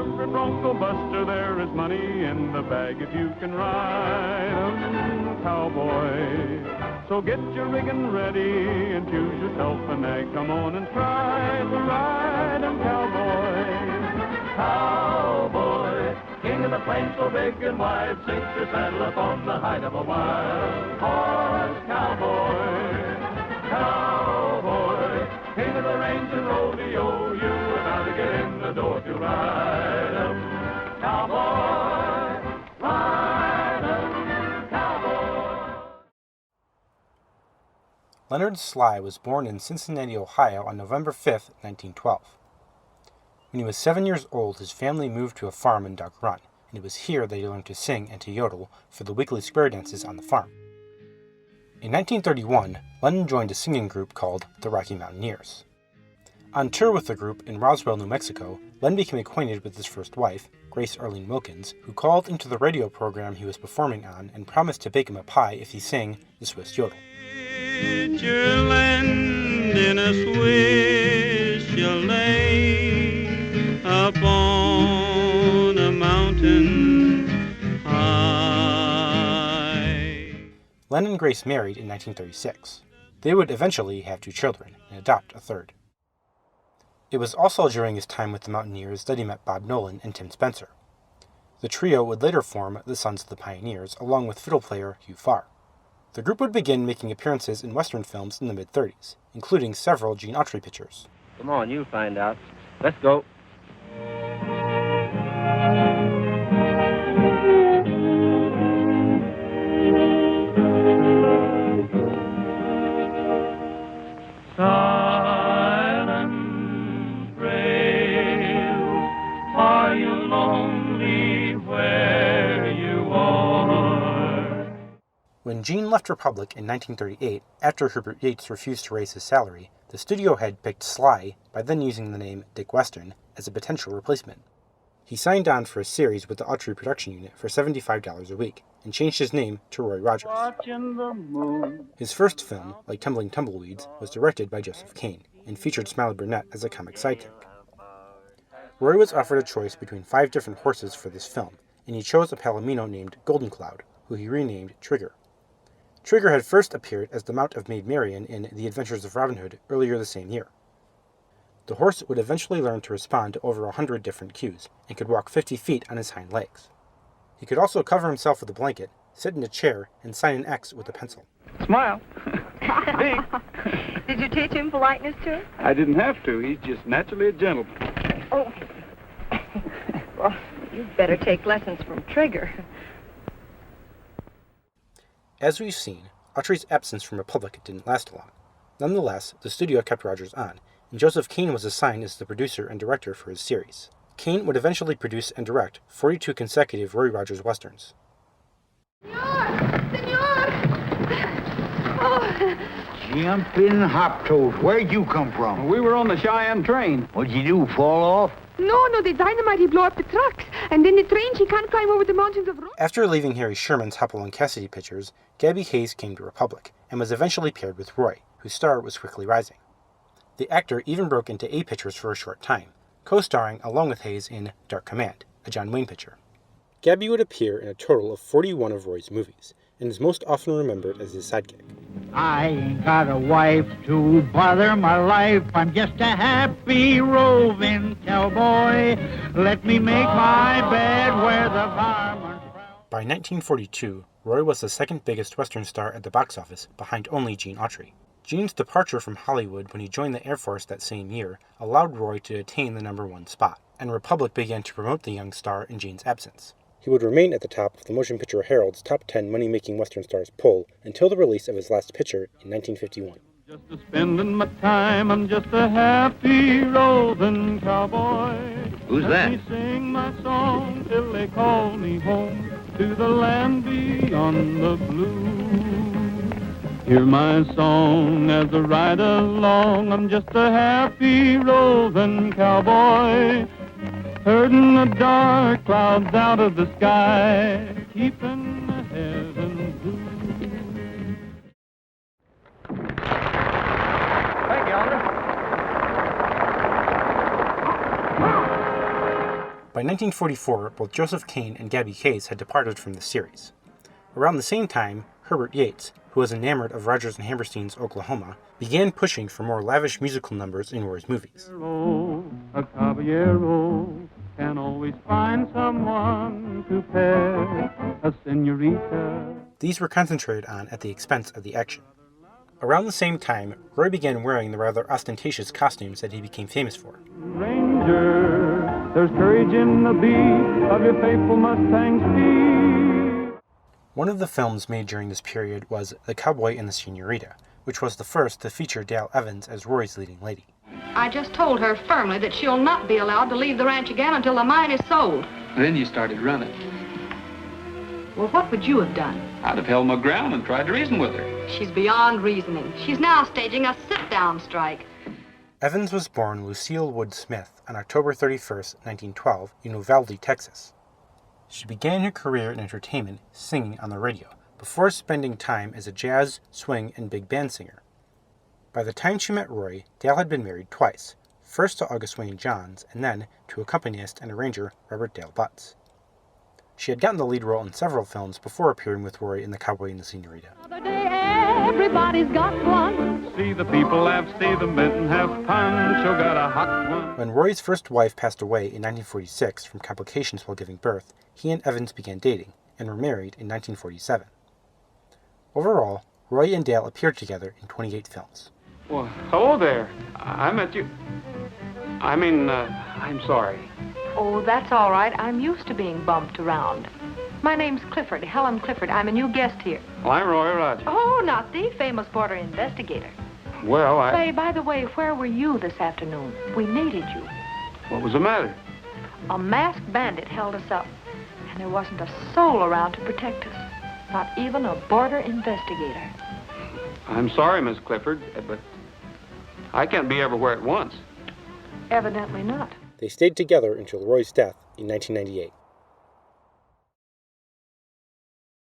every bronco buster, there is money in the bag if you can ride 'em, cowboy. So get your riggin' ready and choose yourself a nag. Come on and try to ride 'em, cowboy. Cowboy, king of the plains so big and wide, sink your saddle up on the hide of a wild horse, cowboy. Cowboy, king of the range and rodeo, you are bound to get in the door to ride 'em, cowboy, ride 'em, cowboy. Leonard Sly was born in Cincinnati, Ohio on November 5, 1912. When he was 7 years old, his family moved to a farm in Duck Run, and it was here that he learned to sing and to yodel for the weekly square dances on the farm. In 1931, Lennon joined a singing group called the Rocky Mountaineers. On tour with the group in Roswell, New Mexico, Len became acquainted with his first wife, Grace Arlene Wilkins, who called into the radio program he was performing on and promised to bake him a pie if he sang the Swiss yodel. Your land in a Swiss chalet upon a mountain high. Len and Grace married in 1936. They would eventually have 2 children and adopt a third. It was also during his time with the Mountaineers that he met Bob Nolan and Tim Spencer. The trio would later form the Sons of the Pioneers, along with fiddle player Hugh Farr. The group would begin making appearances in Western films in the mid-30s, including several Gene Autry pictures. Come on, you'll find out. Let's go. Silent trails, are you lonely where you are? When Gene left Republic in 1938, after Herbert Yates refused to raise his salary, the studio head picked Sly, by then using the name Dick Western, as a potential replacement. He signed on for a series with the Autry production unit for $75 a week, and changed his name to Roy Rogers. Watching the moon. His first film, like Tumbling Tumbleweeds, was directed by Joseph Kane, and featured Smiley Burnette as a comic sidekick. Roy was offered a choice between 5 different horses for this film, and he chose a Palomino named Golden Cloud, who he renamed Trigger. Trigger had first appeared as the mount of Maid Marian in The Adventures of Robin Hood earlier the same year. The horse would eventually learn to respond to over 100 different cues, and could walk 50 feet on his hind legs. He could also cover himself with a blanket, sit in a chair, and sign an X with a pencil. Smile. Big. Did you teach him politeness, too? I didn't have to. He's just naturally a gentleman. Oh. Well, you'd better take lessons from Trigger. As we've seen, Autry's absence from Republic didn't last long. Nonetheless, the studio kept Rogers on, and Joseph Kane was assigned as the producer and director for his series. Kane would eventually produce and direct 42 consecutive Roy Rogers westerns. Senor! Oh. Jumping hop toes. Where'd you come from? We were on the Cheyenne train. What'd you do, fall off? No, the dynamite, he blow up the trucks. And then the train, she can't climb over the mountains of rock. After leaving Harry Sherman's Hopple and Cassidy pictures, Gabby Hayes came to Republic, and was eventually paired with Roy, whose star was quickly rising. The actor even broke into A pictures for a short time, co-starring along with Hayes in Dark Command, a John Wayne picture. Gabby would appear in a total of 41 of Roy's movies, and is most often remembered as his sidekick. I ain't got a wife to bother my life. I'm just a happy roving cowboy. Let me make my bed where the varmints prowl. By 1942, Roy was the second biggest Western star at the box office, behind only Gene Autry. Gene's departure from Hollywood when he joined the Air Force that same year allowed Roy to attain the #1 spot, and Republic began to promote the young star in Gene's absence. He would remain at the top of the Motion Picture Herald's top 10 money-making Western stars poll until the release of his last picture in 1951. Just a spending my time, I'm just a happy roving cowboy. Who's that? Let me sing my song till they call me home to the land beyond the blue. Hear my song as I ride along, I'm just a happy roving cowboy. Herding the dark clouds out of the sky, keeping the heaven blue. Thank you, Oliver. By 1944, both Joseph Kane and Gabby Case had departed from the series. Around the same time, Herbert Yates, who was enamored of Rodgers and Hammerstein's Oklahoma, began pushing for more lavish musical numbers in Roy's movies. A caballero can always find someone to pet a senorita. These were concentrated on at the expense of the action. Around the same time, Roy began wearing the rather ostentatious costumes that he became famous for. Ranger, there's courage in the beat of your faithful Mustang's feet. One of the films made during this period was The Cowboy and the Senorita, which was the first to feature Dale Evans as Roy's leading lady. I just told her firmly that she'll not be allowed to leave the ranch again until the mine is sold. Then you started running. Well, what would you have done? I'd have held my ground and tried to reason with her. She's beyond reasoning. She's now staging a sit-down strike. Evans was born Lucille Wood Smith on October 31st, 1912, in Uvalde, Texas. She began her career in entertainment singing on the radio, before spending time as a jazz, swing, and big band singer. By the time she met Roy, Dale had been married twice, first to August Wayne Johns, and then to accompanist and arranger Robert Dale Butts. She had gotten the lead role in several films before appearing with Roy in The Cowboy and the Senorita. Everybody's got one. See the people laugh, see them bent and have punch. Oh, got a hot one. When Roy's first wife passed away in 1946 from complications while giving birth, he and Evans began dating, and were married in 1947. Overall, Roy and Dale appeared together in 28 films. Well, hello there. I met you. I'm sorry. Oh, that's all right. I'm used to being bumped around. My name's Clifford, Helen Clifford. I'm a new guest here. Well, I'm Roy Rogers. Oh, not the famous border investigator. Well, Say, by the way, where were you this afternoon? We needed you. What was the matter? A masked bandit held us up, and there wasn't a soul around to protect us. Not even a border investigator. I'm sorry, Miss Clifford, but I can't be everywhere at once. Evidently not. They stayed together until Roy's death in 1998.